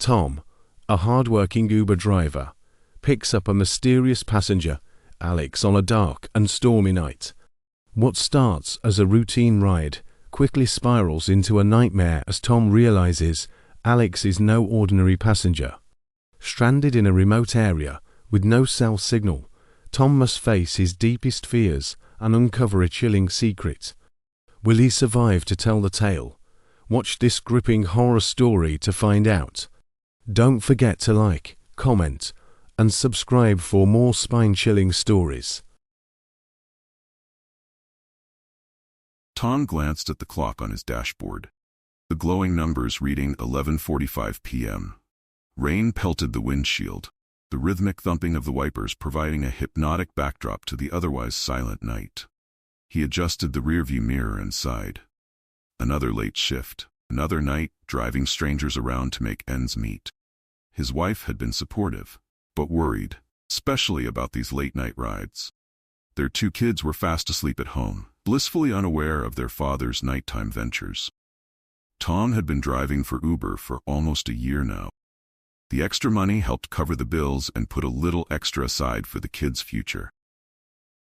Tom, a hardworking Uber driver, picks up a mysterious passenger, Alex, on a dark and stormy night. What starts as a routine ride quickly spirals into a nightmare as Tom realizes Alex is no ordinary passenger. Stranded in a remote area with no cell signal, Tom must face his deepest fears and uncover a chilling secret. Will he survive to tell the tale? Watch this gripping horror story to find out. Don't forget to like, comment, and subscribe for more spine-chilling stories. Tom glanced at the clock on his dashboard. The glowing numbers reading 11:45 p.m. Rain pelted the windshield, the rhythmic thumping of the wipers providing a hypnotic backdrop to the otherwise silent night. He adjusted the rearview mirror and sighed. Another late shift, another night driving strangers around to make ends meet. His wife had been supportive, but worried, especially about these late-night rides. Their 2 kids were fast asleep at home, blissfully unaware of their father's nighttime ventures. Tom had been driving for Uber for almost a year now. The extra money helped cover the bills and put a little extra aside for the kids' future.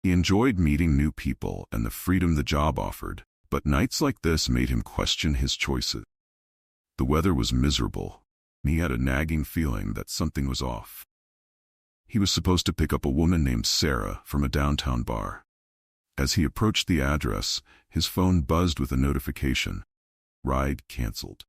He enjoyed meeting new people and the freedom the job offered, but nights like this made him question his choices. The weather was miserable, and he had a nagging feeling that something was off. He was supposed to pick up a woman named Sarah from a downtown bar. As he approached the address, his phone buzzed with a notification. Ride canceled.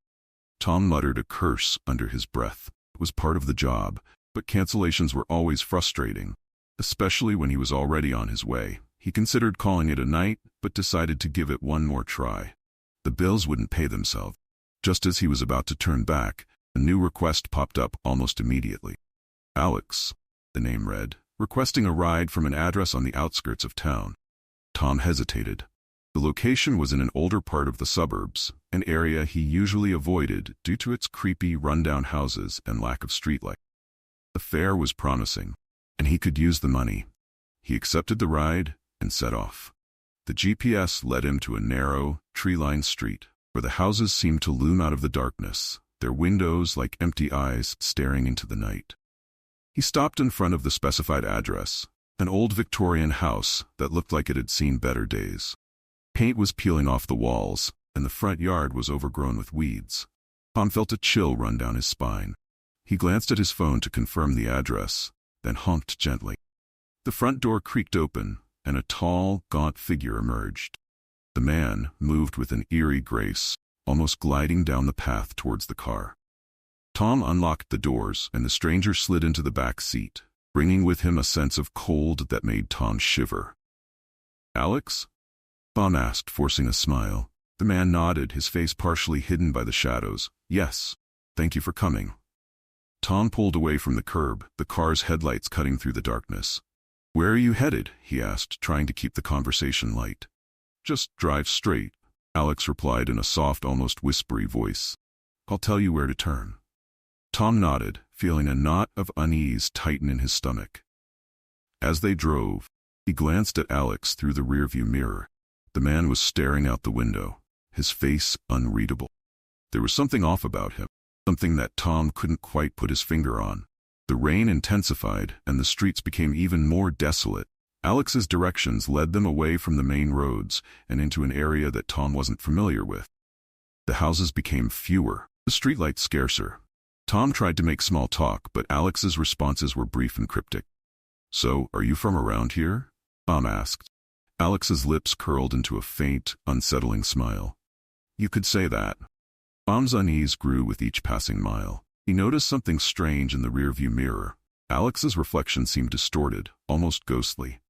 Tom muttered a curse under his breath. It was part of the job, but cancellations were always frustrating, especially when he was already on his way. He considered calling it a night, but decided to give it one more try. The bills wouldn't pay themselves. Just as he was about to turn back, a new request popped up almost immediately. Alex, the name read, requesting a ride from an address on the outskirts of town. Tom hesitated. The location was in an older part of the suburbs, an area he usually avoided due to its creepy, rundown houses and lack of streetlight. The fare was promising, and he could use the money. He accepted the ride and set off. The GPS led him to a narrow, tree-lined street, where the houses seemed to loom out of the darkness, their windows like empty eyes staring into the night. He stopped in front of the specified address, an old Victorian house that looked like it had seen better days. Paint was peeling off the walls, and the front yard was overgrown with weeds. Tom felt a chill run down his spine. He glanced at his phone to confirm the address, then honked gently. The front door creaked open, and a tall, gaunt figure emerged. The man moved with an eerie grace, almost gliding down the path towards the car. Tom unlocked the doors, and the stranger slid into the back seat, bringing with him a sense of cold that made Tom shiver. "Alex?" Tom asked, forcing a smile. The man nodded, his face partially hidden by the shadows. "Yes, thank you for coming." Tom pulled away from the curb, the car's headlights cutting through the darkness. "Where are you headed?" he asked, trying to keep the conversation light. "Just drive straight," Alex replied in a soft, almost whispery voice. "I'll tell you where to turn." Tom nodded, feeling a knot of unease tighten in his stomach. As they drove, he glanced at Alex through the rearview mirror. The man was staring out the window, his face unreadable. There was something off about him, something that Tom couldn't quite put his finger on. The rain intensified, and the streets became even more desolate. Alex's directions led them away from the main roads and into an area that Tom wasn't familiar with. The houses became fewer, the streetlights scarcer. Tom tried to make small talk, but Alex's responses were brief and cryptic. "So, are you from around here?" Tom asked. Alex's lips curled into a faint, unsettling smile. "You could say that." Tom's unease grew with each passing mile. He noticed something strange in the rearview mirror. Alex's reflection seemed distorted, almost ghostly.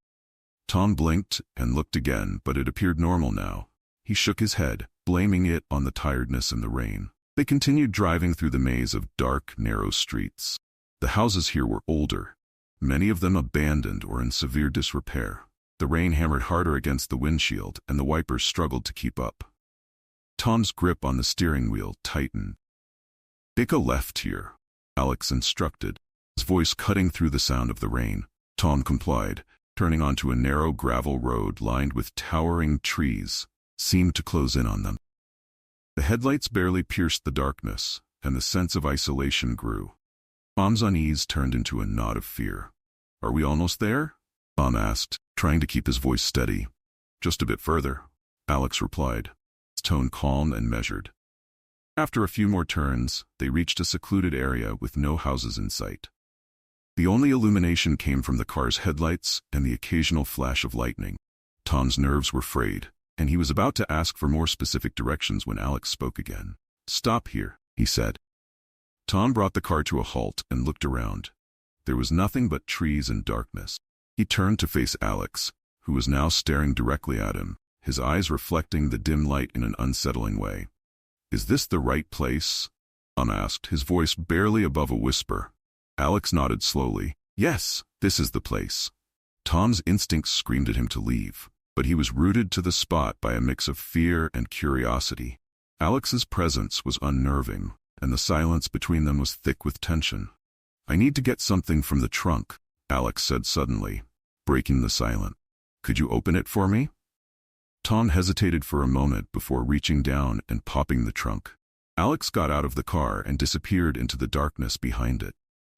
Tom blinked and looked again, but it appeared normal now. He shook his head, blaming it on the tiredness and the rain. They continued driving through the maze of dark, narrow streets. The houses here were older, many of them abandoned or in severe disrepair. The rain hammered harder against the windshield, and the wipers struggled to keep up. Tom's grip on the steering wheel tightened. "Take a left here," Alex instructed, his voice cutting through the sound of the rain. Tom complied, turning onto a narrow gravel road lined with towering trees, seemed to close in on them. The headlights barely pierced the darkness, and the sense of isolation grew. Tom's unease turned into a knot of fear. "Are we almost there?" Tom asked, trying to keep his voice steady. "Just a bit further," Alex replied, his tone calm and measured. After a few more turns, they reached a secluded area with no houses in sight. The only illumination came from the car's headlights and the occasional flash of lightning. Tom's nerves were frayed, and he was about to ask for more specific directions when Alex spoke again. "Stop here," he said. Tom brought the car to a halt and looked around. There was nothing but trees and darkness. He turned to face Alex, who was now staring directly at him, his eyes reflecting the dim light in an unsettling way. "Is this the right place?" Tom asked, his voice barely above a whisper. Alex nodded slowly. "Yes, this is the place." Tom's instincts screamed at him to leave, but he was rooted to the spot by a mix of fear and curiosity. Alex's presence was unnerving, and the silence between them was thick with tension. "I need to get something from the trunk," Alex said suddenly, breaking the silence. "Could you open it for me?" Tom hesitated for a moment before reaching down and popping the trunk. Alex got out of the car and disappeared into the darkness behind it.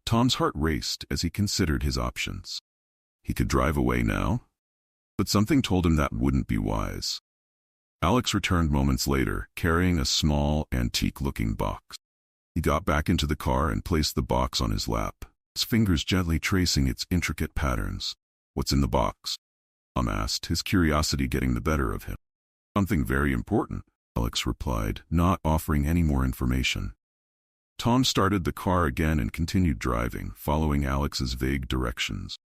Tom's heart raced as he considered his options. He could drive away now, but something told him that wouldn't be wise. Alex returned moments later, carrying a small, antique-looking box. He got back into the car and placed the box on his lap, his fingers gently tracing its intricate patterns. "What's in the box?" Tom asked, his curiosity getting the better of him. "Something very important," Alex replied, not offering any more information. Tom started the car again and continued driving, following Alex's vague directions.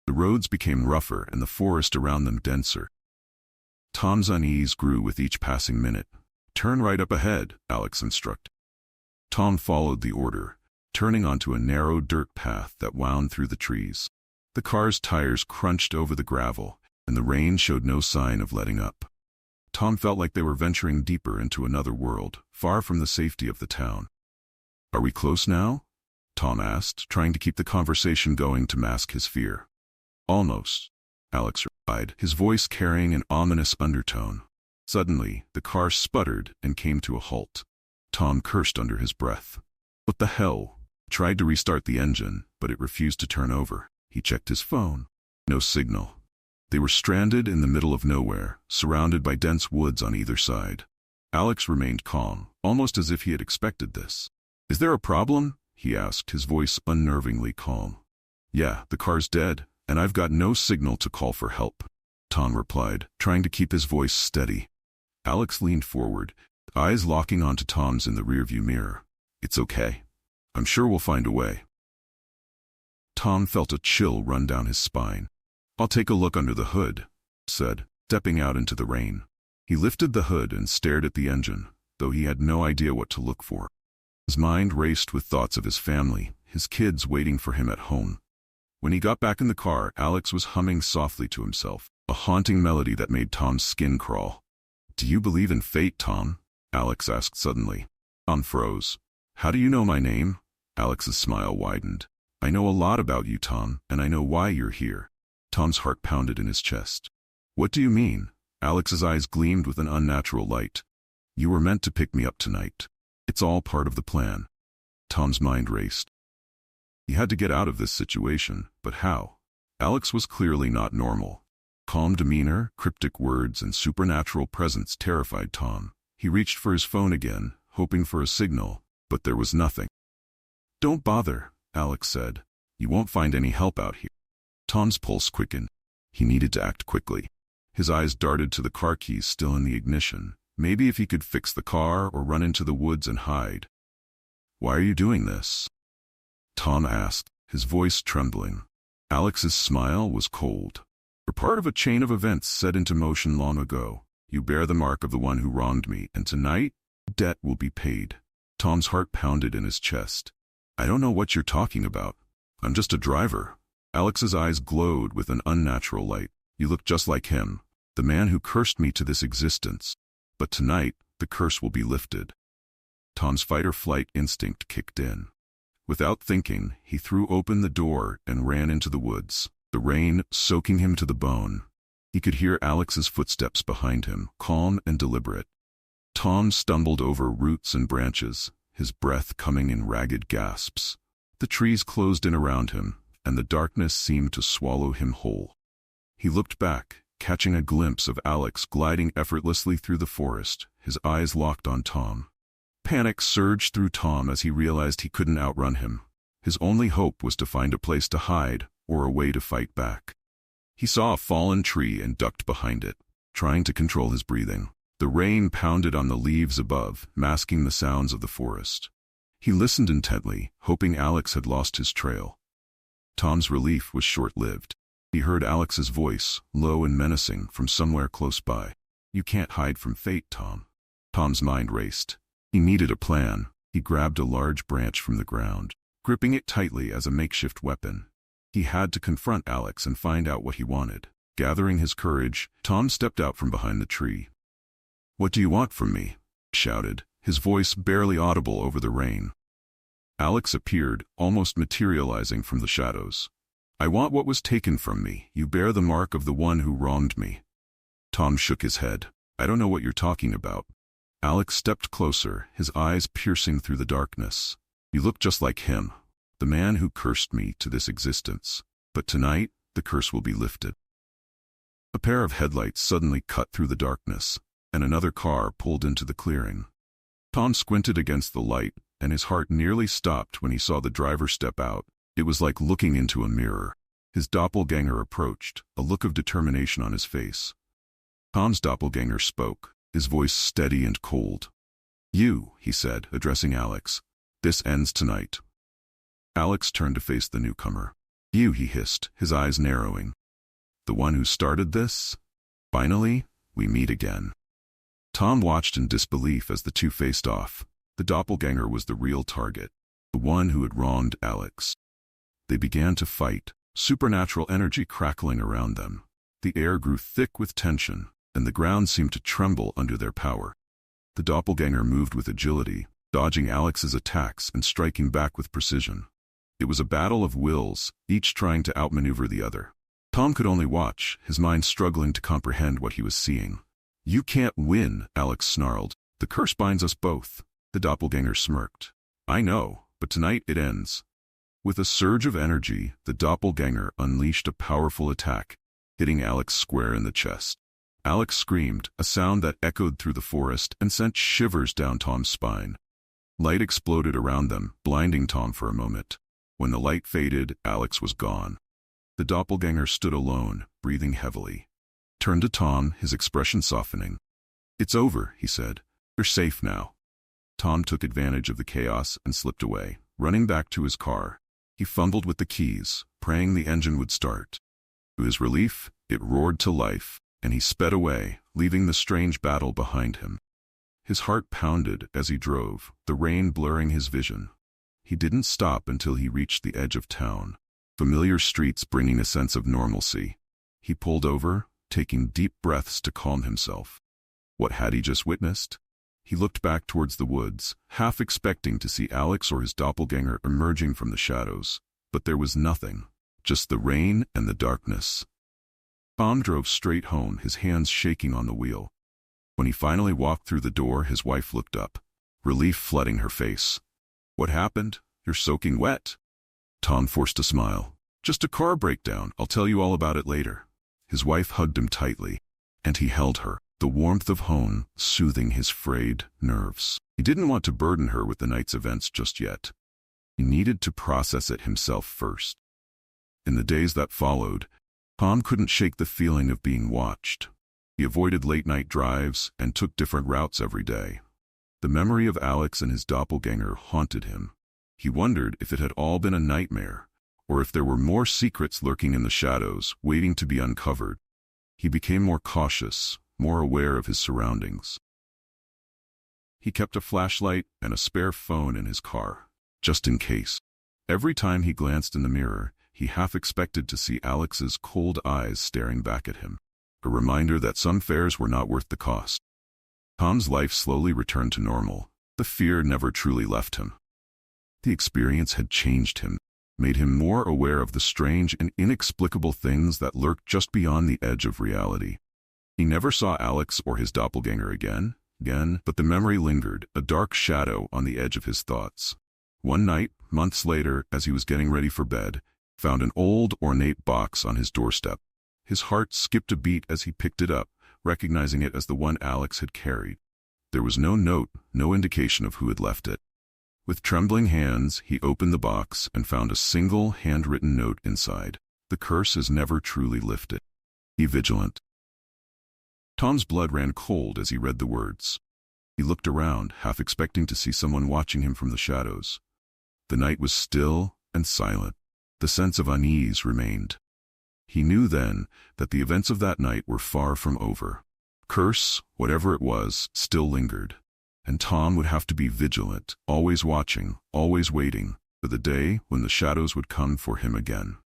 The roads became rougher and the forest around them denser. Tom's unease grew with each passing minute. "Turn right up ahead," Alex instructed. Tom followed the order, turning onto a narrow dirt path that wound through the trees. The car's tires crunched over the gravel, and the rain showed no sign of letting up. Tom felt like they were venturing deeper into another world, far from the safety of the town. "Are we close now?" Tom asked, trying to keep the conversation going to mask his fear. "Almost," Alex replied, his voice carrying an ominous undertone. Suddenly, the car sputtered and came to a halt. Tom cursed under his breath. "What the hell?" He tried to restart the engine, but it refused to turn over. He checked his phone. No signal. They were stranded in the middle of nowhere, surrounded by dense woods on either side. Alex remained calm, almost as if he had expected this. "Is there a problem?" he asked, his voice unnervingly calm. "Yeah, the car's dead, and I've got no signal to call for help," Tom replied, trying to keep his voice steady. Alex leaned forward, eyes locking onto Tom's in the rearview mirror. "It's okay. I'm sure we'll find a way." Tom felt a chill run down his spine. "I'll take a look under the hood," he said, stepping out into the rain. He lifted the hood and stared at the engine, though he had no idea what to look for. His mind raced with thoughts of his family, his kids waiting for him at home. When he got back in the car, Alex was humming softly to himself, a haunting melody that made Tom's skin crawl. "Do you believe in fate, Tom?" Alex asked suddenly. Tom froze. "How do you know my name?" Alex's smile widened. "I know a lot about you, Tom, and I know why you're here." Tom's heart pounded in his chest. "What do you mean?" Alex's eyes gleamed with an unnatural light. "You were meant to pick me up tonight. It's all part of the plan." Tom's mind raced. He had to get out of this situation, but how? Alex was clearly not normal. Calm demeanor, cryptic words, and supernatural presence terrified Tom. He reached for his phone again, hoping for a signal, but there was nothing. "Don't bother," Alex said. "You won't find any help out here." Tom's pulse quickened. He needed to act quickly. His eyes darted to the car keys still in the ignition. Maybe if he could fix the car or run into the woods and hide. "Why are you doing this?" Tom asked, his voice trembling. Alex's smile was cold. "You're part of a chain of events set into motion long ago. You bear the mark of the one who wronged me, and tonight, debt will be paid." Tom's heart pounded in his chest. "I don't know what you're talking about. I'm just a driver." Alex's eyes glowed with an unnatural light. "You look just like him, the man who cursed me to this existence. But tonight, the curse will be lifted." Tom's fight-or-flight instinct kicked in. Without thinking, he threw open the door and ran into the woods, the rain soaking him to the bone. He could hear Alex's footsteps behind him, calm and deliberate. Tom stumbled over roots and branches, his breath coming in ragged gasps. The trees closed in around him, and the darkness seemed to swallow him whole. He looked back, catching a glimpse of Alex gliding effortlessly through the forest, his eyes locked on Tom. Panic surged through Tom as he realized he couldn't outrun him. His only hope was to find a place to hide or a way to fight back. He saw a fallen tree and ducked behind it, trying to control his breathing. The rain pounded on the leaves above, masking the sounds of the forest. He listened intently, hoping Alex had lost his trail. Tom's relief was short-lived. He heard Alex's voice, low and menacing, from somewhere close by. "You can't hide from fate, Tom." Tom's mind raced. He needed a plan. He grabbed a large branch from the ground, gripping it tightly as a makeshift weapon. He had to confront Alex and find out what he wanted. Gathering his courage, Tom stepped out from behind the tree. "What do you want from me?" he shouted, his voice barely audible over the rain. Alex appeared, almost materializing from the shadows. "I want what was taken from me. You bear the mark of the one who wronged me." Tom shook his head. "I don't know what you're talking about." Alex stepped closer, his eyes piercing through the darkness. "You look just like him, the man who cursed me to this existence. But tonight, the curse will be lifted." A pair of headlights suddenly cut through the darkness, and another car pulled into the clearing. Tom squinted against the light, and his heart nearly stopped when he saw the driver step out. It was like looking into a mirror. His doppelganger approached, a look of determination on his face. Tom's doppelganger spoke, his voice steady and cold. "You," he said, addressing Alex. "This ends tonight." Alex turned to face the newcomer. "You," he hissed, his eyes narrowing. "The one who started this? Finally, we meet again." Tom watched in disbelief as the two faced off. The doppelganger was the real target, the one who had wronged Alex. They began to fight, supernatural energy crackling around them. The air grew thick with tension, and the ground seemed to tremble under their power. The doppelganger moved with agility, dodging Alex's attacks and striking back with precision. It was a battle of wills, each trying to outmaneuver the other. Tom could only watch, his mind struggling to comprehend what he was seeing. "You can't win," Alex snarled. "The curse binds us both." The doppelganger smirked. "I know, but tonight it ends." With a surge of energy, the doppelganger unleashed a powerful attack, hitting Alex square in the chest. Alex screamed, a sound that echoed through the forest and sent shivers down Tom's spine. Light exploded around them, blinding Tom for a moment. When the light faded, Alex was gone. The doppelganger stood alone, breathing heavily. Turned to Tom, his expression softening. "It's over," he said. "You're safe now." Tom took advantage of the chaos and slipped away, running back to his car. He fumbled with the keys, praying the engine would start. To his relief, it roared to life, and he sped away, leaving the strange battle behind him. His heart pounded as he drove, the rain blurring his vision. He didn't stop until he reached the edge of town, familiar streets bringing a sense of normalcy. He pulled over, taking deep breaths to calm himself. What had he just witnessed? He looked back towards the woods, half expecting to see Alex or his doppelganger emerging from the shadows. But there was nothing, just the rain and the darkness. Tom drove straight home, his hands shaking on the wheel. When he finally walked through the door, his wife looked up, relief flooding her face. "What happened? You're soaking wet." Tom forced a smile. "Just a car breakdown. I'll tell you all about it later." His wife hugged him tightly, and he held her, the warmth of home soothing his frayed nerves. He didn't want to burden her with the night's events just yet. He needed to process it himself first. In the days that followed, Tom couldn't shake the feeling of being watched. He avoided late-night drives and took different routes every day. The memory of Alex and his doppelganger haunted him. He wondered if it had all been a nightmare, or if there were more secrets lurking in the shadows, waiting to be uncovered. He became more cautious, more aware of his surroundings. He kept a flashlight and a spare phone in his car, just in case. Every time he glanced in the mirror, he half expected to see Alex's cold eyes staring back at him, a reminder that some fares were not worth the cost. Tom's life slowly returned to normal. The fear never truly left him. The experience had changed him, made him more aware of the strange and inexplicable things that lurked just beyond the edge of reality. He never saw Alex or his doppelganger again, again, but the memory lingered, a dark shadow on the edge of his thoughts. One night, months later, as he was getting ready for bed, found an old, ornate box on his doorstep. His heart skipped a beat as he picked it up, recognizing it as the one Alex had carried. There was no note, no indication of who had left it. With trembling hands, he opened the box and found a single handwritten note inside. The curse is never truly lifted. Be vigilant. Tom's blood ran cold as he read the words. He looked around, half expecting to see someone watching him from the shadows. The night was still and silent. The sense of unease remained. He knew then that the events of that night were far from over. Curse, whatever it was, still lingered. And Tom would have to be vigilant, always watching, always waiting, for the day when the shadows would come for him again.